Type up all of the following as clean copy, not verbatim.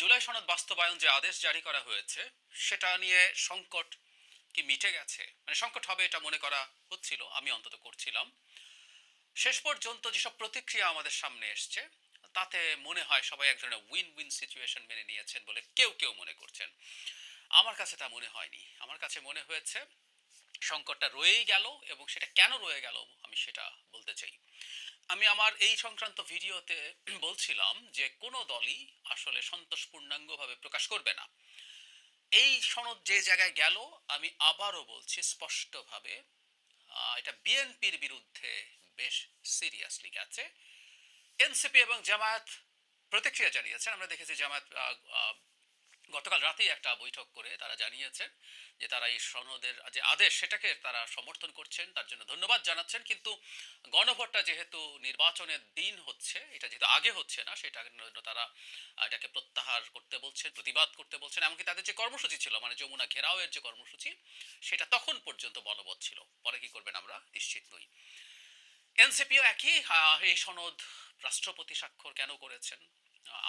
জুলাই সনদ বাস্তবায়ন যে আদেশ জারি করা হয়েছে সেটা নিয়ে সংকট কি মিটে গেছে, মানে সংকট হবে এটা মনে করা হচ্ছিল, আমি অন্তত করছিলাম। শেষ পর্যন্ত যেসব প্রতিক্রিয়া আমাদের সামনে এসছে তাতে মনে হয় সবাই এক ধরনের উইন উইন সিচুয়েশন মেনে নিয়েছেন বলে কেউ কেউ মনে করছেন। আমার কাছে তা মনে হয়নি। আমার কাছে মনে হয়েছে সংকটটা রয়েই গেল, এবং সেটা কেন রয়ে গেল আমি সেটা বলতে চাই। আমি আমার এই সংক্রান্ত ভিডিওতে বলছিলাম যে কোনো দলই আসলে সন্তোষ পূর্ণাঙ্গভাবে প্রকাশ করবে না। এই সনদ যে জায়গায় গেল, আমি আবারও বলছি স্পষ্টভাবে, এটা বিএনপির বিরুদ্ধে বেশ সিরিয়াসলি গেছে। এনসিপি এবং জামায়াত প্রতিক্রিয়া জানিয়েছেন। আমরা দেখেছি জামায়াত গতকাল রাতেই একটা বৈঠক করে তারা জানিয়েছেন যে তারা এই সনদের যে আদেশ সেটাকে তারা সমর্থন করছেন, তার জন্য ধন্যবাদ জানাচ্ছেন। কিন্তু গণভোটটা যেহেতু নির্বাচনের দিন হচ্ছে, এটা যেহেতু আগে হচ্ছে না, সেটা জন্য তারা এটাকে প্রত্যাহার করতে বলছেন, প্রতিবাদ করতে বলছেন। এমনকি তাদের যে কর্মসূচি ছিল, মানে যমুনা ঘেরাওয়ের যে কর্মসূচি, সেটা তখন পর্যন্ত বলবৎ ছিল। পরে কি করবেন আমরা নিশ্চিত নই। এনসিপিও একই, এই সনদ রাষ্ট্রপতি স্বাক্ষর কেন করেছেন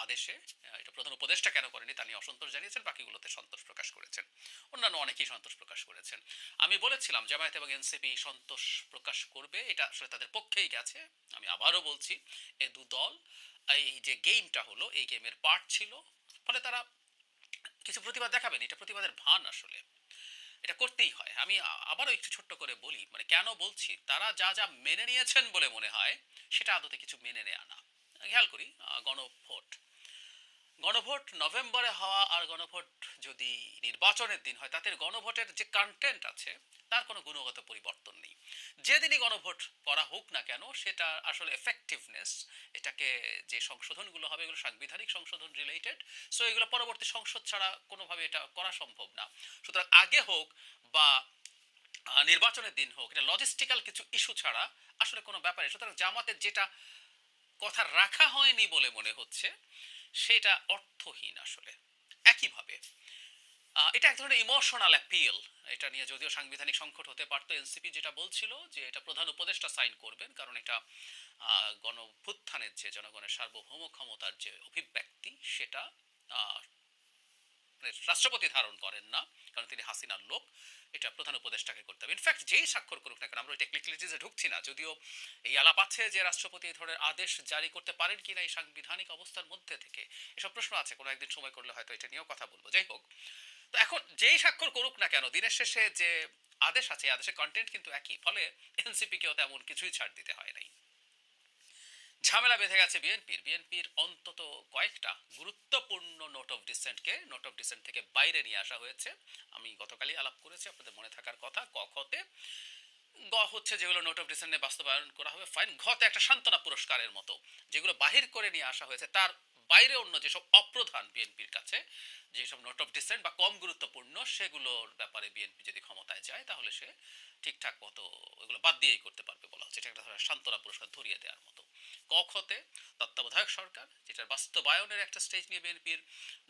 আদেশে, এটা প্রধান উপদেষ্টা কেন করেনি তা নিয়ে অসন্তোষ জানিয়েছেন, বাকিগুলোতে সন্তোষ প্রকাশ করেছেন। অন্যান্য অনেকেই সন্তোষ প্রকাশ করেছেন। আমি বলেছিলাম জামায়াত এবং এনসিপি সন্তোষ প্রকাশ করবে, এটা আসলে তাদের পক্ষেই গেছে। আমি আবারও বলছি, এ দু দল এই যে গেমটা হলো, এই গেমের পার্ট ছিল। ফলে তারা কিছু প্রতিবাদ দেখাবেন, এটা প্রতিবাদের ভান আসলে, এটা করতেই হয়। আমি আবারও একটু ছোট্ট করে বলি, মানে কেন বলছি, তারা যা যা মেনে নিয়েছেন বলে মনে হয় সেটা আদতে কিছু মেনে নেয়া না। খেয়াল করি, গণভোট গণভোট নভেম্বরে হওয়া আর গণভোট যদি নির্বাচনের দিন হয়, তাতে গণভোটের যে কন্টেন্ট আছে তার কোনো গুণগত পরিবর্তন নেই। যেদিনই গণভোট করা হোক না কেন, সেটা আসলে এফেক্টিভনেস, এটাকে যে সংশোধনগুলো হবে এগুলো সাংবিধানিক সংশোধন রিলেটেড। সো এগুলো পরবর্তী সংসদ ছাড়া কোনোভাবে এটা করা সম্ভব না। সুতরাং আগে হোক বা নির্বাচনের দিন হোক, এটা লজিস্টিক্যাল কিছু ইস্যু ছাড়া আসলে কোনো ব্যাপারে, সুতরাং জামাতের যেটা কথা রাখা হয়নি বলে মনে হচ্ছে সেটা অর্থহীন আসলে। একইভাবে এটা এক ধরনের ইমোশনাল অ্যাপিল। এটা নিয়ে যদিও সাংবিধানিক সংকট হতে পারতো, এনসিপি যেটা বলছিল যে এটা প্রধান উপদেষ্টা সাইন করবেন, কারণ এটা গণভ্যুত্থানের যে জনগণের সার্বভৌম ক্ষমতার যে অভিব্যক্তি, সেটা রাষ্ট্রপতি ধারণ করেন না, কারণ তিনি হাসিনার লোক। এটা প্রধান উপদেষ্টাকে করতে হবে। ইনফ্যাক্ট যেই স্বাক্ষর করুক না কেন, আমরা ওই টেকনিক্যালিটিসে ঢুকছি না, যদিও এই আলাপ আছে যে রাষ্ট্রপতি এই ধরনের আদেশ জারি করতে পারেন কিনা এই সাংবিধানিক অবস্থার মধ্যে থেকে, এসব প্রশ্ন আছে। কোনো একদিন সময় করলে হয়তো এটা নিয়েও কথা বলবো। যাই হোক, তো এখন যেই স্বাক্ষর করুক না কেন, দিনের শেষে যে আদেশ আছে, আদেশের কন্টেন্ট কিন্তু একই। ফলে এনসিপি কেও তেমন কিছুই ছাড় দিতে হয় নাই। ঝামেলা বেঁধে গেছে বিএনপির অন্তত কয়েকটা গুরুত্বপূর্ণ নোট অফ ডিসেন্টকে নোট অফ ডিসেন্ট থেকে বাইরে নিয়ে আসা হয়েছে। আমি গতকালই আলাপ করেছি, আপনাদের মনে থাকার কথা। কখতে গ হচ্ছে যেগুলো নোট অফ ডিসেন্টে বাস্তবায়ন করা হবে ফাইন। ঘতে একটা সান্ত্বনা পুরস্কারের মতো যেগুলো বাহির করে নিয়ে আসা হয়েছে, তার বাইরে অন্য যেসব অপ্রধান বিএনপির কাছে, যেসব নোট অফ ডিসেন্ট বা কম গুরুত্বপূর্ণ, সেগুলোর ব্যাপারে বিএনপি যদি ক্ষমতায় যায় তাহলে সে ঠিকঠাক মতো ওইগুলো বাদ দিয়েই করতে পারবে বলা হচ্ছে। এটা একটা ধরনের সান্ত্বনা পুরস্কার ধরিয়ে দেওয়ার মতো। কখতে তত্ত্বাবধায়ক সরকার, যেটার বাস্তবায়নের একটা স্টেজ নিয়ে বিএনপির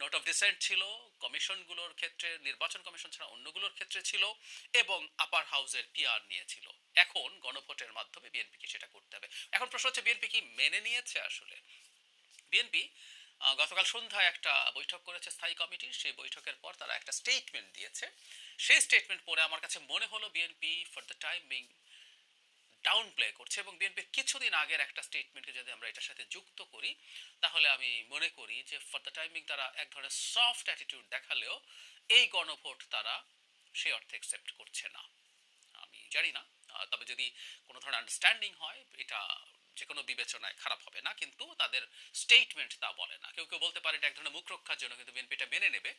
নোট অফ ডিসেন্ট ছিল, কমিশনগুলোর ক্ষেত্রে, নির্বাচন কমিশন ছাড়া অন্যগুলোর ক্ষেত্রে ছিল, এবং আপার হাউসের পিআর নিয়েছিল। এখন গণভোটের মাধ্যমে বিএনপিকে সেটা করতে হবে। এখন প্রশ্ন হচ্ছে বিএনপি কি মেনে নিয়েছে আসলে? বিএনপি গতকাল সন্ধ্যায় একটা বৈঠক করেছে স্থায়ী কমিটির। সেই বৈঠকের পর তারা একটা স্টেটমেন্ট দিয়েছে। সেই স্টেটমেন্ট পড়ে আমার কাছে মনে হলো BNP for the time being down play করছে। এবং বিএনপির কিছুদিন আগের একটা স্টেটমেন্টকে যদি আমরা এটার সাথে যুক্ত করি, তাহলে আমি মনে করি যে ফর দ্য টাইমিং তারা এক ধরনের সফট অ্যাটিটিউড দেখালেও এই গণভোট তারা সেই অর্থে অ্যাকসেপ্ট করছে না। আমি জানি না, তবে যদি কোনো ধরনের আন্ডারস্ট্যান্ডিং হয়, এটা যে কোনো বিবেচনায় খারাপ হবে না, কিন্তু তাদের স্টেটমেন্ট তা বলে না। কেউ কেউ বলতে পারে এটা এক ধরনের মুখ রক্ষার জন্য, কিন্তু বিএনপি এটা মেনে নেবে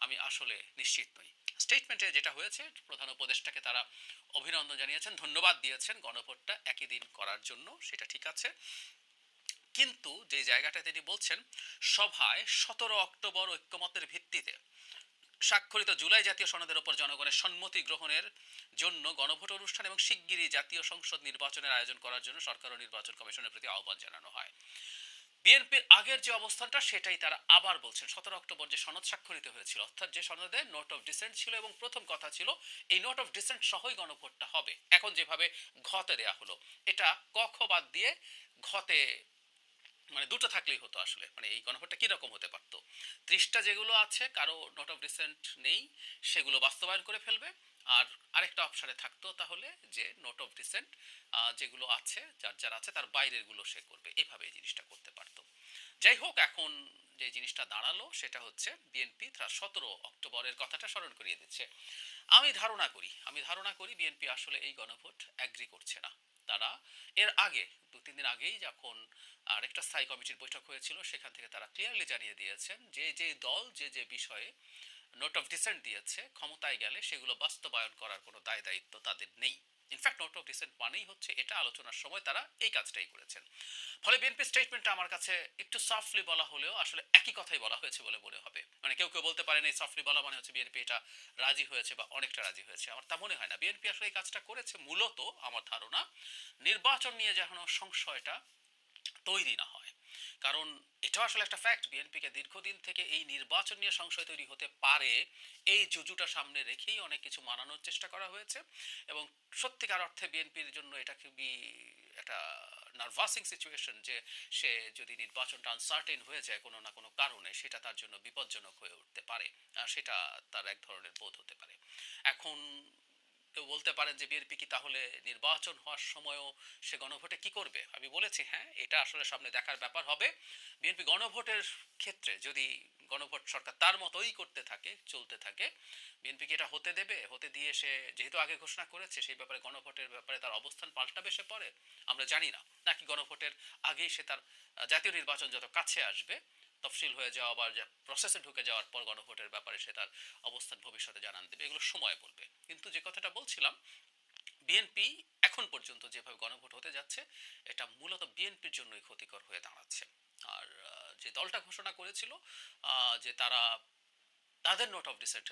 আমি আসলে নিশ্চিত নই। স্টেটমেন্টে যেটা হয়েছে, প্রধান উপদেষ্টাকে তারা অভিনন্দন জানিয়েছেন, ধন্যবাদ দিয়েছেন গণভোটটা একই দিন করার জন্য, সেটা ঠিক আছে। কিন্তু যে জায়গাটা তিনি বলছেন, সভায় 17 অক্টোবর ঐক্যমতের ভিত্তিতে স্বাক্ষরিত জুলাই জাতীয় সনদের ওপর জনগণের সম্মতি গ্রহণের জন্য গণভোট অনুষ্ঠান এবং শিগগিরই জাতীয় সংসদ নির্বাচনের আয়োজন করার জন্য সরকার ও নির্বাচন কমিশনের প্রতি আহ্বান জানানো হয়। বিএনপির আগের যে অবস্থানটা সেটাই তারা আবার বলছেন। 17 অক্টোবর যে সনদ স্বাক্ষরিত হয়েছিল, অর্থাৎ যে সনদে নোট অফ ডিসেন্ট ছিল, এবং প্রথম কথা ছিল এই নোট অফ ডিসেন্ট সহই গণভোটটা হবে। এখন যেভাবে ঘতে দেয়া হলো, এটা কখ বাদ দিয়ে ঘতে মানে দুটো থাকলেই হতো আসলে, মানে এই গণভোটটা কীরকম হতে পারতো, 30টা যেগুলো আছে কারো নোট অফ ডিসেন্ট নেই সেগুলো বাস্তবায়ন করে ফেলবে, আর আরেকটা অপশানে থাকতো তাহলে যে নোট অফ ডিসেন্ট যেগুলো আছে যার যার আছে তার বাইরেরগুলো সে করবে, এভাবে এই জিনিসটা করতে পারতো। যাই হোক, এখন যে জিনিসটা দাঁড়ালো সেটা হচ্ছে বিএনপি তার 17 অক্টোবরের কথাটা স্মরণ করিয়ে দিচ্ছে। আমি ধারণা করি বিএনপি আসলে এই গণভোট অ্যাগ্রি করছে না। তারা এর আগে 2-3 দিন আগেই যখন আরেকটা স্থায়ী কমিটির বৈঠক হয়েছিল সেখান থেকে তারা ক্লিয়ারলি জানিয়ে দিয়েছেন যে যে দল যে যে বিষয়ে নোট অফ ডিসেন্ট দিয়েছে ক্ষমতায় গেলে সেগুলো বাস্তবায়ন করার কোনো দায় দায়িত্ব তাদের নেই। ইনফ্যাক্ট নোট অফ ডিসেন্ট মানেই হচ্ছে এটা, আলোচনার সময় তারা এই কাজটাই করেছেন। ফলে বিএনপি স্টেটমেন্টটা আমার কাছে একটু সফটলি বলা হলেও আসলে একই কথাই বলা হয়েছে বলে মনে হবে। মানে কেউ কেউ বলতে পারেন এই সফটলি বলা মানে হচ্ছে বিএনপি এটা রাজি হয়েছে বা অনেকটা রাজি হয়েছে, আমার তা মনে হয় না। বিএনপি আসলে এই কাজটা করেছে মূলত আমার ধারণা নির্বাচন নিয়ে যেন সংশয়টা তৈরি না হয়। কারণ এটাও আসলে একটা ফ্যাক্ট, বিএনপিকে দীর্ঘদিন থেকে এই নির্বাচন নিয়ে সংশয় তৈরি হতে পারে এই জুজুটা সামনে রেখেই অনেক কিছু মানানোর চেষ্টা করা হয়েছে। এবং সত্যিকার অর্থে বিএনপির জন্য এটা খুবই একটা নার্ভাসিং সিচুয়েশন যে সে যদি নির্বাচনটা আনসার্টেন হয়ে যায় কোনো না কোনো কারণে, সেটা তার জন্য বিপজ্জনক হয়ে উঠতে পারে, সেটা তার এক ধরনের বোধ হতে পারে। এখন কেউ বলতে পারেন যে বিএনপি কি তাহলে নির্বাচন হওয়ার সময়ও সে গণভোটে কি করবে? আমি বলেছি হ্যাঁ, এটা আসলে সামনে দেখার ব্যাপার হবে। বিএনপি গণভোটের ক্ষেত্রে যদি গণভোট সরকার তার মতোই করতে থাকে, চলতে থাকে, বিএনপি কি এটা হতে দেবে? হতে দিয়ে সে যেহেতু আগে ঘোষণা করেছে সেই ব্যাপারে গণভোটের ব্যাপারে তার অবস্থান পাল্টাবে সে পরে, আমরা জানি না। নাকি গণভোটের আগেই সে তার জাতীয় নির্বাচন যত কাছে আসবে তফসিল হয়ে যাওয়া বা প্রসেসে ঢুকে যাওয়ার পর গণভোটের ব্যাপারে সে তার অবস্থান ভবিষ্যতে জানান দেবে, এগুলো সময় বলবে। কিন্তু যে কথাটা বলছিলাম, বিএনপি এখন পর্যন্ত যেভাবে গণভোট হতে যাচ্ছে এটা মূলত বিএনপির জন্যই ক্ষতিকর হয়ে দাঁড়াচ্ছে। আর যে দলটা ঘোষণা করেছিল যে তারা তাদের নোট অফ ডিসেন্ট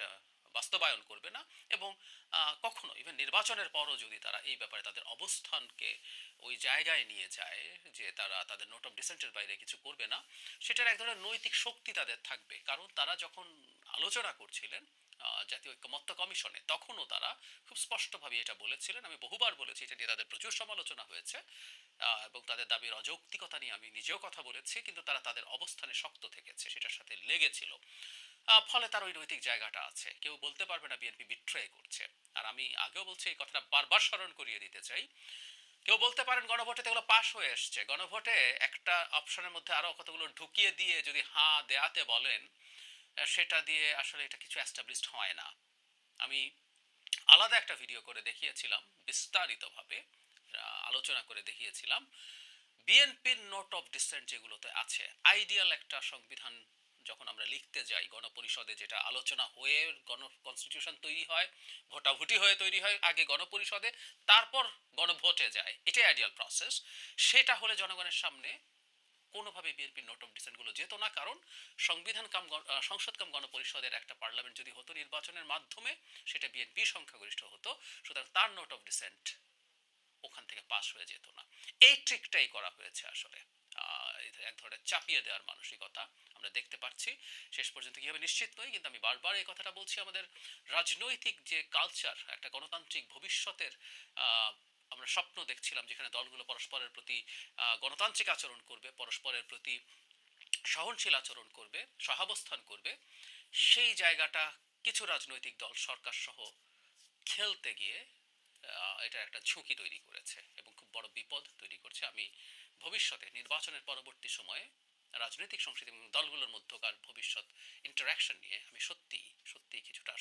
বাস্তবায়ন করবে না, এবং কখনো ইভেন নির্বাচনের পরও যদি তারা এই ব্যাপারে তাদের অবস্থানকে ওই জায়গায় নিয়ে যায় যে তারা তাদের নোট অফ ডিসেন্টের বাইরে কিছু করবে না, সেটার এক ধরনের নৈতিক শক্তি তাদের থাকবে। কারণ তারা যখন আলোচনা করছিলেন জাতীয় ঐক্যমত্য কমিশনে তখনও তারা খুব স্পষ্টভাবে এটা বলেছিলেন, আমি বহুবার বলেছি, এটা নিয়ে তাদের প্রচুর সমালোচনা হয়েছে এবং তাদের দাবির অযৌক্তিকতা নিয়ে আমি নিজেও কথা বলেছি, কিন্তু তারা তাদের অবস্থানে শক্ত থেকেছে, সেটার সাথে লেগেছিল। ফলে তার ওই নৈতিক জায়গাটা আছে, কেউ বলতে পারবে না বিএনপি বিট্রে করছে। আর আমি আগেও বলছি, এই কথাটা বারবার স্মরণ করিয়ে দিতে চাই, কেউ বলতে পারেন গণভোটে এগুলো পাশ হয়ে এসছে, গণভোটে একটা অপশনের মধ্যে আরো কতগুলো ঢুকিয়ে দিয়ে যদি হাঁ দেয়াতে বলেন সেটা দিয়ে আসলে এটা কিছু অ্যাস্টাবলিশড হয় না। আমি আলাদা একটা ভিডিও করে দেখিয়েছিলাম, বিস্তারিতভাবে আলোচনা করে দেখিয়েছিলাম বিএনপির নোট অফ ডিসেন্ট যেগুলোতে আছে। আইডিয়াল একটা সংবিধান যখন আমরা লিখতে যাই গণপরিষদে, যেটা আলোচনা হয়ে কনস্টিটিউশন তৈরি হয়, ভোটাভুটি হয়ে তৈরি হয় আগে গণপরিষদে, তারপর গণভোটে যায়, এটাই আইডিয়াল প্রসেস। সেটা হলে জনগণের সামনে কোনোভাবে বিএনপির নোট অফ ডিসেন্টগুলো যেত না, কারণ সংবিধান কাম সংসদ কাম গণপরিষদের একটা পার্লামেন্ট যদি হতো নির্বাচনের মাধ্যমে, সেটা বিএনপি সংখ্যাগরিষ্ঠ হতো, সুতরাং তার নোট অফ ডিসেন্ট ওখান থেকে পাস হয়ে যেত না। এই ট্রিকটাই করা হয়েছে আসলে, এক ধরনের চাপিয়ে দেওয়ার মানসিকতা আমরা দেখতে পাচ্ছি। শেষ পর্যন্ত কি হবে নিশ্চিত নই, কিন্তু আমি বারবার এই কথাটা বলছি, আমাদের রাজনৈতিক যে কালচার, একটা গণতান্ত্রিক ভবিষ্যতের আমরা স্বপ্ন দেখছিলাম যেখানে দলগুলো পরস্পরের প্রতি গণতান্ত্রিক আচরণ করবে, পরস্পরের প্রতি সহনশীল আচরণ করবে, সহাবস্থান করবে, সেই জায়গাটা কিছু রাজনৈতিক দল সরকার সহ খেলতে গিয়ে এটা একটা ঝুঁকি তৈরি করেছে এবং খুব বড় বিপদ তৈরি করছে। আমি ভবিষ্যতে নির্বাচনের পরবর্তী সময়ে রাজনৈতিক সংস্কৃতি এবং দলগুলোর মধ্যকার ভবিষ্যৎ ইন্টারাকশন নিয়ে আমি সত্যি সত্যি কিছুটা